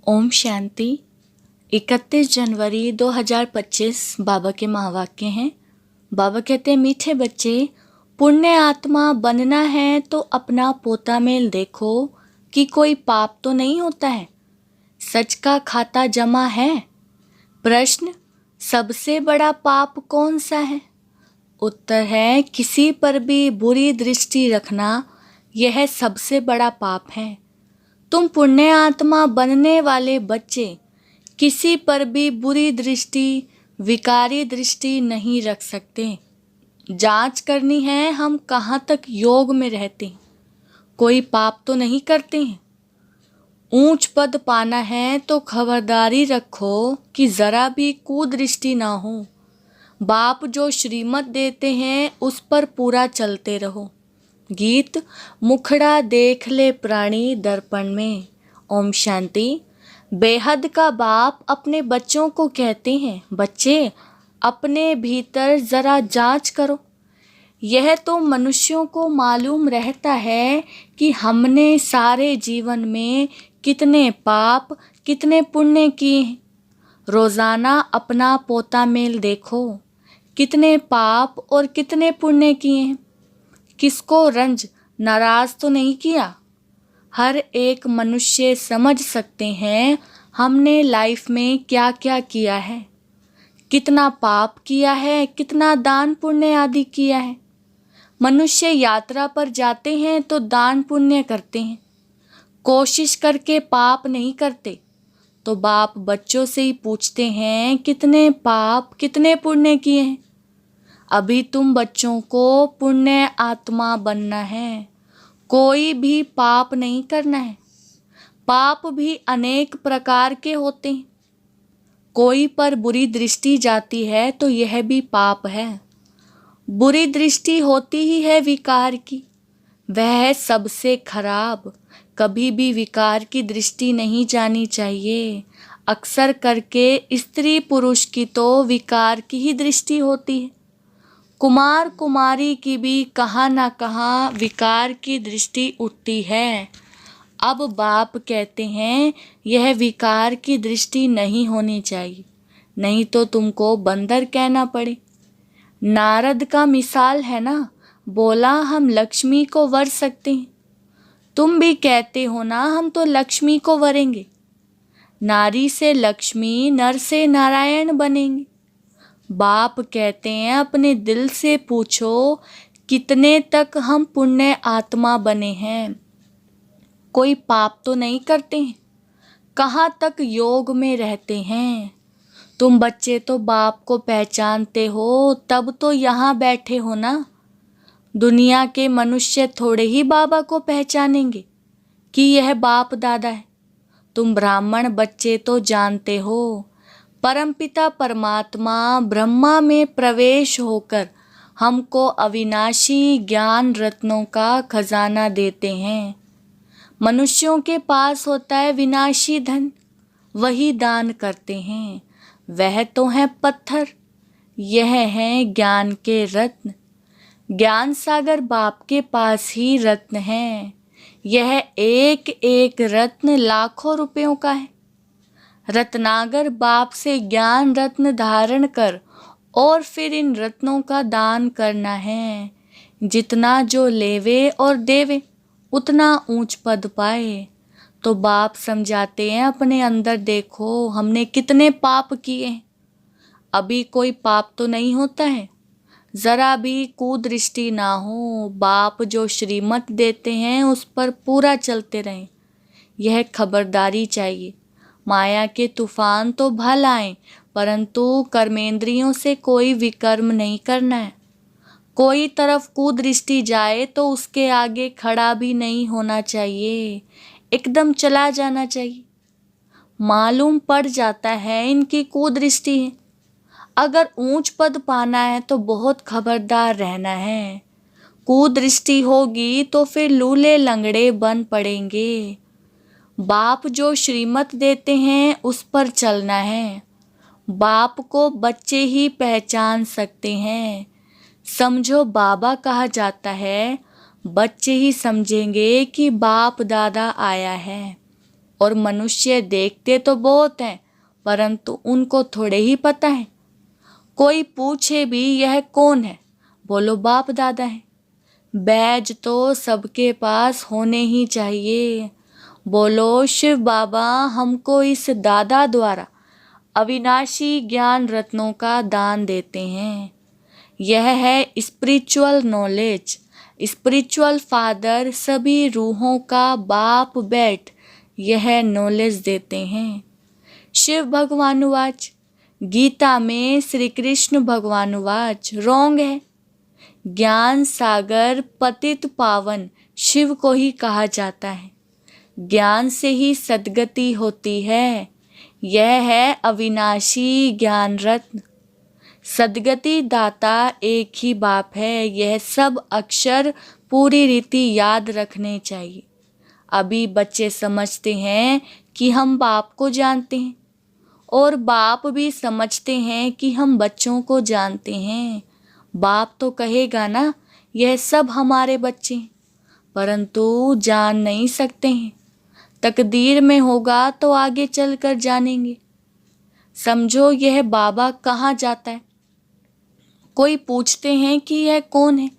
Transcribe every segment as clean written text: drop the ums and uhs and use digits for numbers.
ओम शांति। 31 जनवरी 2025 बाबा के महावाक्य हैं। बाबा कहते हैं, मीठे बच्चे, पुण्य आत्मा बनना है तो अपना पोता मेल देखो कि कोई पाप तो नहीं होता है। सच का खाता जमा है। प्रश्न, सबसे बड़ा पाप कौन सा है? उत्तर है, किसी पर भी बुरी दृष्टि रखना। यह सबसे बड़ा पाप है। तुम पुण्य आत्मा बनने वाले बच्चे किसी पर भी बुरी दृष्टि, विकारी दृष्टि नहीं रख सकते। जांच करनी है हम कहाँ तक योग में रहते हैं, कोई पाप तो नहीं करते हैं। ऊंच पद पाना है तो खबरदारी रखो कि जरा भी कुदृष्टि ना हो। बाप जो श्रीमत देते हैं उस पर पूरा चलते रहो। गीत, मुखड़ा देख ले प्राणी दर्पण में। ओम शांति। बेहद का बाप अपने बच्चों को कहते हैं, बच्चे अपने भीतर जरा जांच करो। यह तो मनुष्यों को मालूम रहता है कि हमने सारे जीवन में कितने पाप कितने पुण्य किए हैं। रोजाना अपना पोता मेल देखो, कितने पाप और कितने पुण्य किए हैं। किसको रंज नाराज तो नहीं किया। हर एक मनुष्य समझ सकते हैं हमने लाइफ में क्या क्या किया है, कितना पाप किया है, कितना दान पुण्य आदि किया है। मनुष्य यात्रा पर जाते हैं तो दान पुण्य करते हैं, कोशिश करके पाप नहीं करते। तो बाप बच्चों से ही पूछते हैं, कितने पाप कितने पुण्य किए हैं। अभी तुम बच्चों को पुण्य आत्मा बनना है, कोई भी पाप नहीं करना है। पाप भी अनेक प्रकार के होते हैं। कोई पर बुरी दृष्टि जाती है तो यह भी पाप है। बुरी दृष्टि होती ही है विकार की, वह है सबसे खराब। कभी भी विकार की दृष्टि नहीं जानी चाहिए। अक्सर करके स्त्री पुरुष की तो विकार की ही दृष्टि होती है। कुमार कुमारी की भी कहाँ ना कहाँ विकार की दृष्टि उठती है। अब बाप कहते हैं, यह विकार की दृष्टि नहीं होनी चाहिए, नहीं तो तुमको बंदर कहना पड़े। नारद का मिसाल है ना, बोला हम लक्ष्मी को वर सकते हैं। तुम भी कहते हो ना, हम तो लक्ष्मी को वरेंगे। नारी से लक्ष्मी, नर से नारायण बनेंगे। बाप कहते हैं, अपने दिल से पूछो कितने तक हम पुण्य आत्मा बने हैं। कोई पाप तो नहीं करते हैं, कहाँ तक योग में रहते हैं। तुम बच्चे तो बाप को पहचानते हो, तब तो यहाँ बैठे हो ना। दुनिया के मनुष्य थोड़े ही बाबा को पहचानेंगे कि यह बाप दादा है। तुम ब्राह्मण बच्चे तो जानते हो, परमपिता परमात्मा ब्रह्मा में प्रवेश होकर हमको अविनाशी ज्ञान रत्नों का खजाना देते हैं। मनुष्यों के पास होता है विनाशी धन, वही दान करते हैं। वह तो है पत्थर, यह है ज्ञान के रत्न। ज्ञान सागर बाप के पास ही रत्न है। यह एक एक रत्न लाखों रुपयों का है। रत्नागर बाप से ज्ञान रत्न धारण कर और फिर इन रत्नों का दान करना है। जितना जो लेवे और देवे उतना ऊंच पद पाए। तो बाप समझाते हैं, अपने अंदर देखो हमने कितने पाप किए हैं। अभी कोई पाप तो नहीं होता है, जरा भी कुदृष्टि ना हो। बाप जो श्रीमत देते हैं उस पर पूरा चलते रहें, यह खबरदारी चाहिए। माया के तूफान तो भल आए, परंतु कर्मेंद्रियों से कोई विकर्म नहीं करना है। कोई तरफ कुदृष्टि जाए तो उसके आगे खड़ा भी नहीं होना चाहिए, एकदम चला जाना चाहिए। मालूम पड़ जाता है इनकी कुदृष्टि है। अगर ऊंच पद पाना है तो बहुत खबरदार रहना है। कुदृष्टि होगी तो फिर लूले लंगड़े बन पड़ेंगे। बाप जो श्रीमत देते हैं उस पर चलना है। बाप को बच्चे ही पहचान सकते हैं। समझो बाबा कहा जाता है, बच्चे ही समझेंगे कि बाप दादा आया है। और मनुष्य देखते तो बहुत हैं, परंतु उनको थोड़े ही पता है। कोई पूछे भी यह कौन है, बोलो बाप दादा है। बैज तो सबके पास होने ही चाहिए, बोलो शिव बाबा हमको इस दादा द्वारा अविनाशी ज्ञान रत्नों का दान देते हैं। यह है स्पिरिचुअल नॉलेज। स्पिरिचुअल फादर सभी रूहों का बाप बैठ यह नॉलेज देते हैं। शिव भगवानुवाच, गीता में श्री कृष्ण भगवानुवाच, रोंग है। ज्ञान सागर पतित पावन शिव को ही कहा जाता है। ज्ञान से ही सद्गति होती है। यह है अविनाशी ज्ञान रत्न। सद्गति दाता एक ही बाप है। यह सब अक्षर पूरी रीति याद रखने चाहिए। अभी बच्चे समझते हैं कि हम बाप को जानते हैं और बाप भी समझते हैं कि हम बच्चों को जानते हैं। बाप तो कहेगा ना यह सब हमारे बच्चे हैं, परंतु जान नहीं सकते हैं। तकदीर में होगा तो आगे चलकर जानेंगे। समझो यह बाबा कहाँ जाता है। कोई पूछते हैं कि यह कौन है,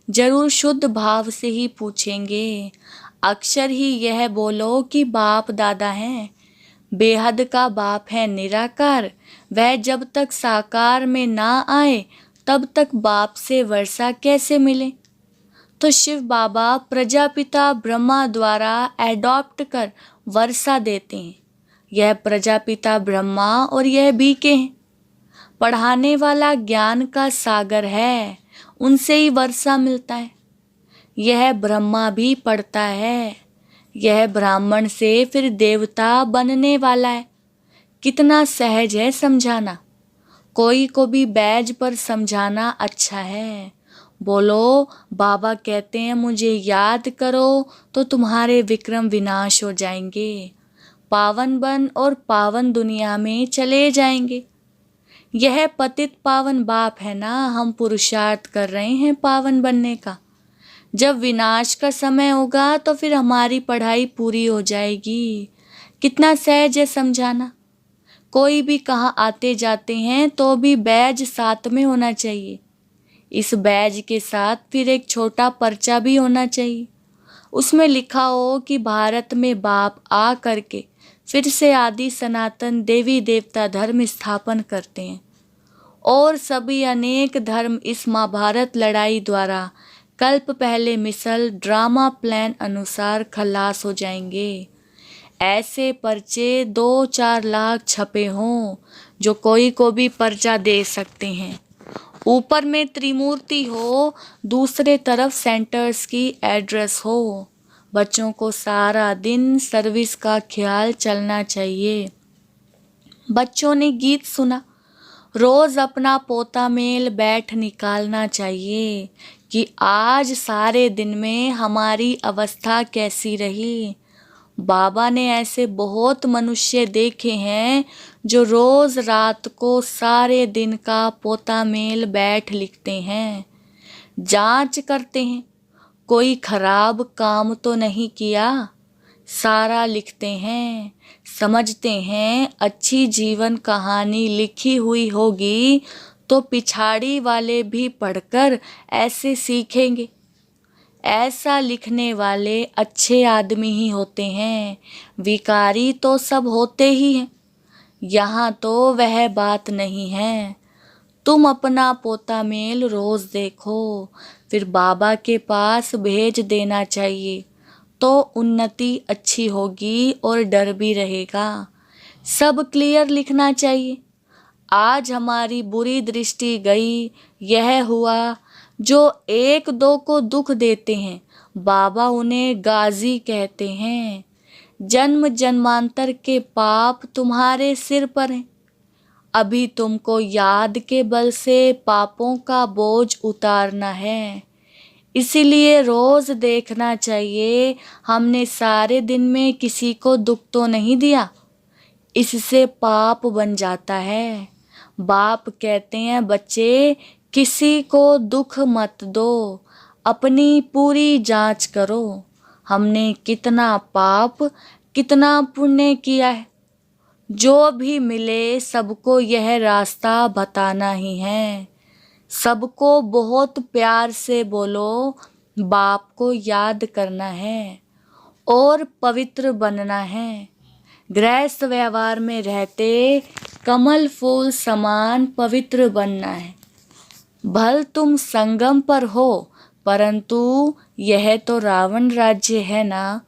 जरूर शुद्ध भाव से ही पूछेंगे। अक्षर ही यह बोलो कि बाप दादा हैं। बेहद का बाप है निराकार। वह जब तक साकार में ना आए तब तक बाप से वर्षा कैसे मिले। तो शिव बाबा प्रजापिता ब्रह्मा द्वारा एडॉप्ट कर वर्षा देते हैं। यह प्रजापिता ब्रह्मा और यह बीके हैं। पढ़ाने वाला ज्ञान का सागर है, उनसे ही वर्षा मिलता है। यह ब्रह्मा भी पढ़ता है। यह ब्राह्मण से फिर देवता बनने वाला है। कितना सहज है समझाना। कोई को भी बैज पर समझाना अच्छा है। बोलो बाबा कहते हैं मुझे याद करो तो तुम्हारे विक्रम विनाश हो जाएंगे, पावन बन और पावन दुनिया में चले जाएंगे। यह पतित पावन बाप है ना, हम पुरुषार्थ कर रहे हैं पावन बनने का। जब विनाश का समय होगा तो फिर हमारी पढ़ाई पूरी हो जाएगी। कितना सहज है समझाना। कोई भी कहाँ आते जाते हैं तो भी बैज साथ में होना चाहिए। इस बैज के साथ फिर एक छोटा पर्चा भी होना चाहिए। उसमें लिखा हो कि भारत में बाप आ करके फिर से आदि सनातन देवी देवता धर्म स्थापन करते हैं और सभी अनेक धर्म इस महाभारत लड़ाई द्वारा कल्प पहले मिसल ड्रामा प्लान अनुसार खलास हो जाएंगे। ऐसे पर्चे 2-4 लाख छपे हों जो कोई को भी पर्चा दे सकते हैं। ऊपर में त्रिमूर्ति हो, दूसरे तरफ सेंटर्स की एड्रेस हो। बच्चों को सारा दिन सर्विस का ख्याल चलना चाहिए। बच्चों ने गीत सुना, रोज अपना पोता मेल बैठ निकालना चाहिए कि आज सारे दिन में हमारी अवस्था कैसी रही। बाबा ने ऐसे बहुत मनुष्य देखे हैं जो रोज रात को सारे दिन का पोता मेल बैठ लिखते हैं, जांच करते हैं कोई खराब काम तो नहीं किया। सारा लिखते हैं, समझते हैं अच्छी जीवन कहानी लिखी हुई होगी तो पिछाड़ी वाले भी पढ़कर ऐसे सीखेंगे। ऐसा लिखने वाले अच्छे आदमी ही होते हैं, विकारी तो सब होते ही हैं। यहाँ तो वह बात नहीं है। तुम अपना पोता मेल रोज देखो, फिर बाबा के पास भेज देना चाहिए तो उन्नति अच्छी होगी और डर भी रहेगा। सब क्लियर लिखना चाहिए। आज हमारी बुरी दृष्टि गई, यह हुआ। जो 1-2 को दुख देते हैं बाबा उन्हें गाजी कहते हैं। जन्म जन्मांतर के पाप तुम्हारे सिर पर हैं। अभी तुमको याद के बल से पापों का बोझ उतारना है। इसीलिए रोज देखना चाहिए हमने सारे दिन में किसी को दुख तो नहीं दिया। इससे पाप बन जाता है। बाप कहते हैं बच्चे किसी को दुख मत दो, अपनी पूरी जांच करो। हमने कितना पाप कितना पुण्य किया है। जो भी मिले सबको यह रास्ता बताना ही है। सबको बहुत प्यार से बोलो, बाप को याद करना है और पवित्र बनना है। गृहस्थ व्यवहार में रहते कमल फूल समान पवित्र बनना है। भल तुम संगम पर हो, परंतु यह तो रावण राज्य है ना।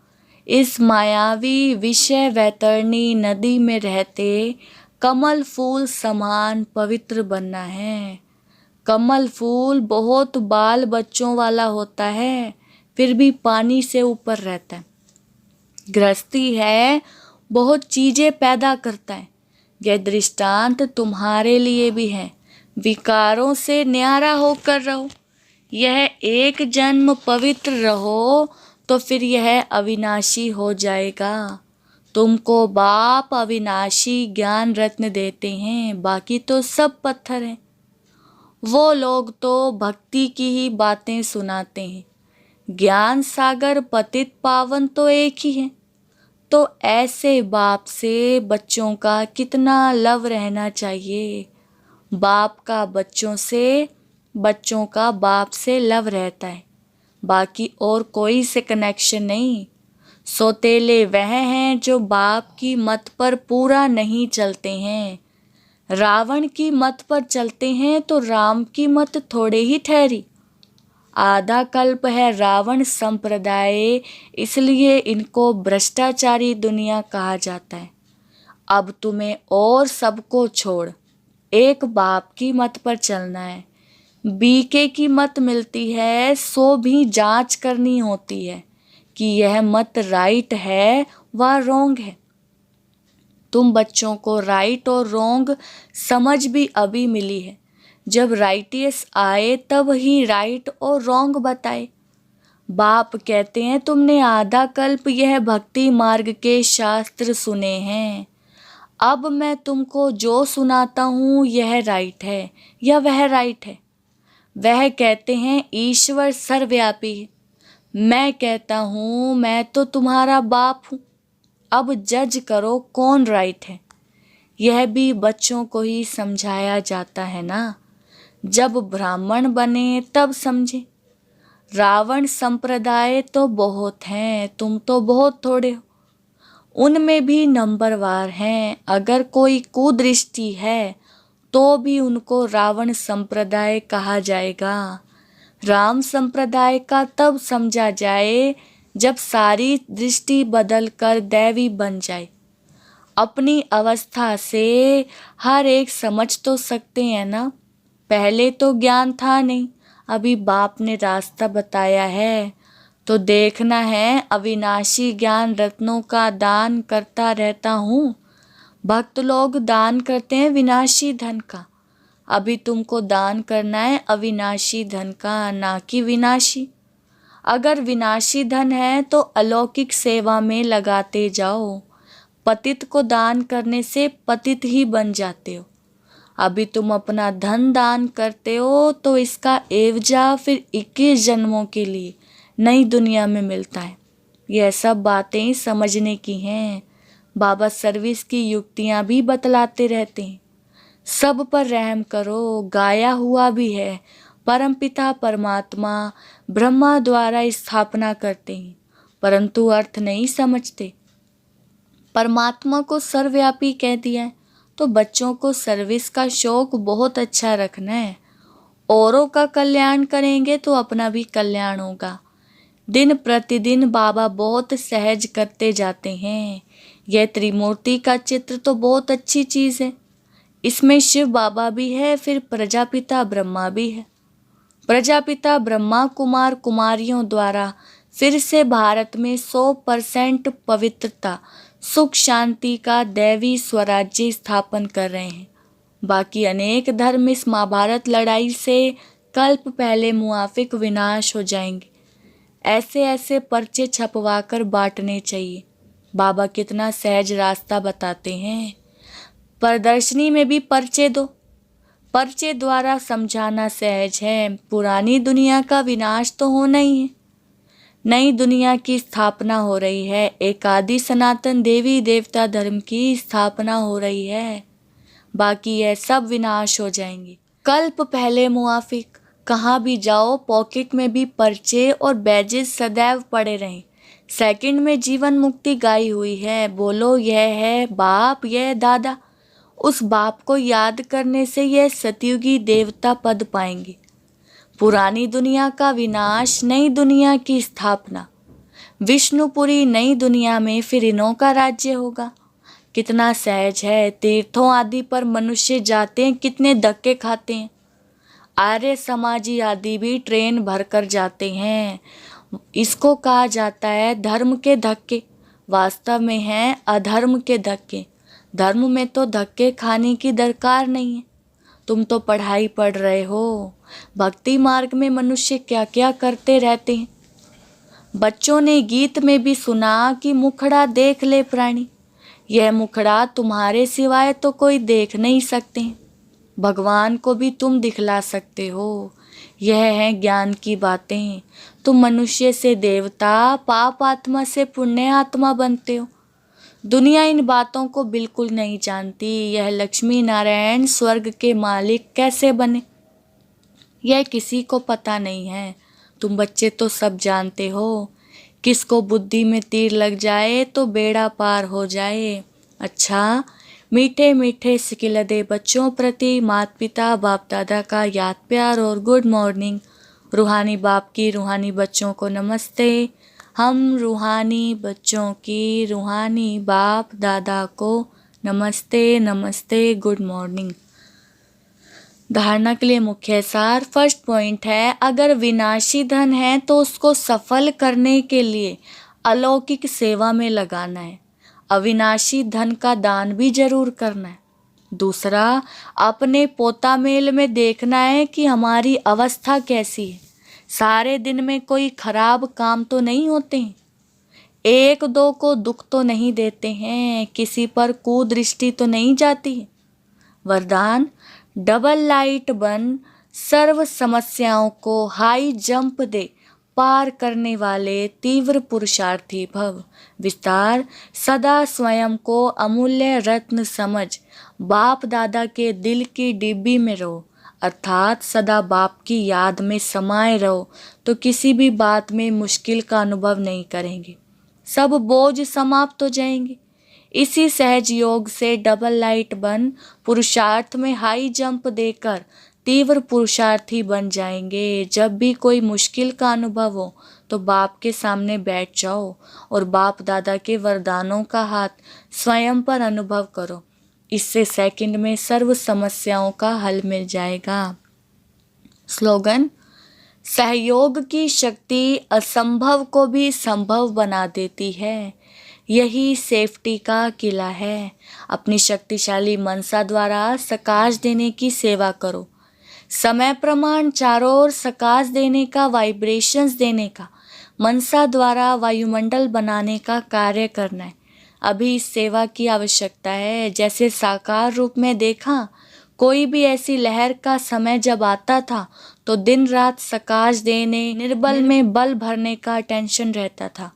इस मायावी विषय वैतरणी नदी में रहते कमल फूल समान पवित्र बनना है। कमल फूल बहुत बाल बच्चों वाला होता है, फिर भी पानी से ऊपर रहता है। गृहस्थी है, बहुत चीजें पैदा करता है। यह दृष्टांत तुम्हारे लिए भी है। विकारों से न्यारा होकर रहो। यह एक जन्म पवित्र रहो तो फिर यह अविनाशी हो जाएगा। तुमको बाप अविनाशी ज्ञान रत्न देते हैं, बाकी तो सब पत्थर हैं। वो लोग तो भक्ति की ही बातें सुनाते हैं। ज्ञान सागर पतित पावन तो एक ही है। तो ऐसे बाप से बच्चों का कितना लव रहना चाहिए। बाप का बच्चों से, बच्चों का बाप से लव रहता है, बाकी और कोई से कनेक्शन नहीं। सौतेले वह हैं जो बाप की मत पर पूरा नहीं चलते हैं। रावण की मत पर चलते हैं तो राम की मत थोड़े ही ठहरी। आधा कल्प है रावण संप्रदाय, इसलिए इनको भ्रष्टाचारी दुनिया कहा जाता है। अब तुम्हें और सबको छोड़ एक बाप की मत पर चलना है। बीके की मत मिलती है, सो भी जांच करनी होती है कि यह मत राइट है व रोंग है। तुम बच्चों को राइट और रोंग समझ भी अभी मिली है। जब राइटियस आए तब ही राइट और रोंग बताए। बाप कहते हैं तुमने आधा कल्प यह भक्ति मार्ग के शास्त्र सुने हैं। अब मैं तुमको जो सुनाता हूँ यह राइट है या वह राइट है। वह कहते हैं ईश्वर सर्वव्यापी है। मैं कहता हूँ मैं तो तुम्हारा बाप हूँ। अब जज करो कौन राइट है। यह भी बच्चों को ही समझाया जाता है ना। जब ब्राह्मण बने तब समझे। रावण संप्रदाय तो बहुत हैं, तुम तो बहुत थोड़े हो। उनमें भी नंबरवार हैं। अगर कोई कुदृष्टि है तो भी उनको रावण संप्रदाय कहा जाएगा। राम संप्रदाय का तब समझा जाए जब सारी दृष्टि बदल कर दैवी बन जाए। अपनी अवस्था से हर एक समझ तो सकते हैं ना। पहले तो ज्ञान था नहीं, अभी बाप ने रास्ता बताया है तो देखना है। अविनाशी ज्ञान रत्नों का दान करता रहता हूँ। भक्त लोग दान करते हैं विनाशी धन का। अभी तुमको दान करना है अविनाशी धन का, ना कि विनाशी। अगर विनाशी धन है तो अलौकिक सेवा में लगाते जाओ। पतित को दान करने से पतित ही बन जाते हो। अभी तुम अपना धन दान करते हो तो इसका एवजा फिर 21 जन्मों के लिए नई दुनिया में मिलता है। यह सब बातें समझने की हैं। बाबा सर्विस की युक्तियाँ भी बतलाते रहते हैं। सब पर रहम करो। गाया हुआ भी है, परमपिता परमात्मा ब्रह्मा द्वारा स्थापना करते हैं, परंतु अर्थ नहीं समझते। परमात्मा को सर्वव्यापी कह दिया है तो बच्चों को सर्विस का शौक बहुत अच्छा रखना है। औरों का कल्याण करेंगे तो अपना भी कल्याण होगा। दिन प्रतिदिन बाबा बहुत सहज करते जाते हैं। यह त्रिमूर्ति का चित्र तो बहुत अच्छी चीज़ है। इसमें शिव बाबा भी है, फिर प्रजापिता ब्रह्मा भी है। प्रजापिता ब्रह्मा कुमार कुमारियों द्वारा फिर से भारत में 100% पवित्रता सुख शांति का दैवी स्वराज्य स्थापन कर रहे हैं। बाकी अनेक धर्म इस महाभारत लड़ाई से कल्प पहले मुआफिक विनाश हो जाएंगे। ऐसे ऐसे पर्चे छपवा कर बांटने चाहिए। बाबा कितना सहज रास्ता बताते हैं। प्रदर्शनी में भी पर्चे दो। पर्चे द्वारा समझाना सहज है। पुरानी दुनिया का विनाश तो होना ही है। नई दुनिया की स्थापना हो रही है। एक आदि सनातन देवी देवता धर्म की स्थापना हो रही है। बाकी यह सब विनाश हो जाएंगे। कल्प पहले मुआफिक, कहाँ भी जाओ पॉकेट में भी पर्चे और बैजेस सदैव पड़े रहें। सेकंड में जीवन मुक्ति गाई हुई है। बोलो यह है बाप, यह दादा। उस बाप को याद करने से यह सतयुगी देवता पद पाएंगे। पुरानी दुनिया का विनाश, नई दुनिया की स्थापना। विष्णुपुरी नई दुनिया में फिर इन्हों का राज्य होगा। कितना सहज है। तीर्थों आदि पर मनुष्य जाते हैं, कितने धक्के खाते हैं। आर्य समाजी आदि भी ट्रेन भरकर जाते हैं। इसको कहा जाता है धर्म के धक्के। वास्तव में है अधर्म के धक्के। धर्म में तो धक्के खाने की दरकार नहीं है। तुम तो पढ़ाई पढ़ रहे हो। भक्ति मार्ग में मनुष्य क्या क्या करते रहते हैं। बच्चों ने गीत में भी सुना कि मुखड़ा देख ले प्राणी। यह मुखड़ा तुम्हारे सिवाय तो कोई देख नहीं सकते। भगवान को भी तुम दिखला सकते हो। यह है ज्ञान की बातें। तुम मनुष्य से देवता, पाप आत्मा से पुण्य आत्मा बनते हो। दुनिया इन बातों को बिल्कुल नहीं जानती। यह लक्ष्मी नारायण स्वर्ग के मालिक कैसे बने, यह किसी को पता नहीं है। तुम बच्चे तो सब जानते हो। किसको बुद्धि में तीर लग जाए तो बेड़ा पार हो जाए। अच्छा, मीठे मीठे सिकिलदे बच्चों प्रति माता पिता बाप दादा का याद प्यार और गुड मॉर्निंग। रूहानी बाप की रूहानी बच्चों को नमस्ते। हम रूहानी बच्चों की रूहानी बाप दादा को नमस्ते नमस्ते, गुड मॉर्निंग। धारणा के लिए मुख्य सार। फर्स्ट पॉइंट है, अगर विनाशी धन है तो उसको सफल करने के लिए अलौकिक सेवा में लगाना है। अविनाशी धन का दान भी जरूर करना है। दूसरा, अपने पोता मेल में देखना है कि हमारी अवस्था कैसी है। सारे दिन में कोई खराब काम तो नहीं होते हैं। एक दो को दुख तो नहीं देते हैं। किसी पर कुदृष्टि तो नहीं जाती है। वरदान, डबल लाइट बन, सर्व समस्याओं को हाई जंप दे, पार करने वाले तीव्र पुरुषार्थी भव। विस्तार, सदा स्वयं को अमूल्य रत्न समझ, बाप दादा के दिल की डिब्बी में रहो। अर्थात सदा बाप की याद में समाये रहो तो किसी भी बात में मुश्किल का अनुभव नहीं करेंगे। सब बोझ समाप्त हो जाएंगे। इसी सहज योग से डबल लाइट बन, पुरुषार्थ में हाई जंप देकर तीव्र पुरुषार्थी बन जाएंगे। जब भी कोई मुश्किल का अनुभव हो तो बाप के सामने बैठ जाओ और बाप दादा के वरदानों का हाथ स्वयं पर अनुभव करो। इससे सेकंड में सर्व समस्याओं का हल मिल जाएगा। स्लोगन, सहयोग की शक्ति असंभव को भी संभव बना देती है। यही सेफ्टी का किला है। अपनी शक्तिशाली मनसा द्वारा सकाश देने की सेवा करो। समय प्रमाण चारों ओर सकाश देने का, वाइब्रेशंस देने का, मनसा द्वारा वायुमंडल बनाने का कार्य करना है। अभी इस सेवा की आवश्यकता है। जैसे साकार रूप में देखा, कोई भी ऐसी लहर का समय जब आता था तो दिन रात सकाश देने, निर्बल में बल भरने का टेंशन रहता था।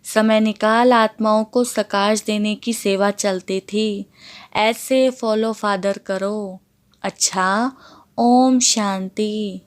समय निकाल आत्माओं को सकाश देने की सेवा चलती थी। ऐसे फॉलो फादर करो। अच्छा, ओम शांति।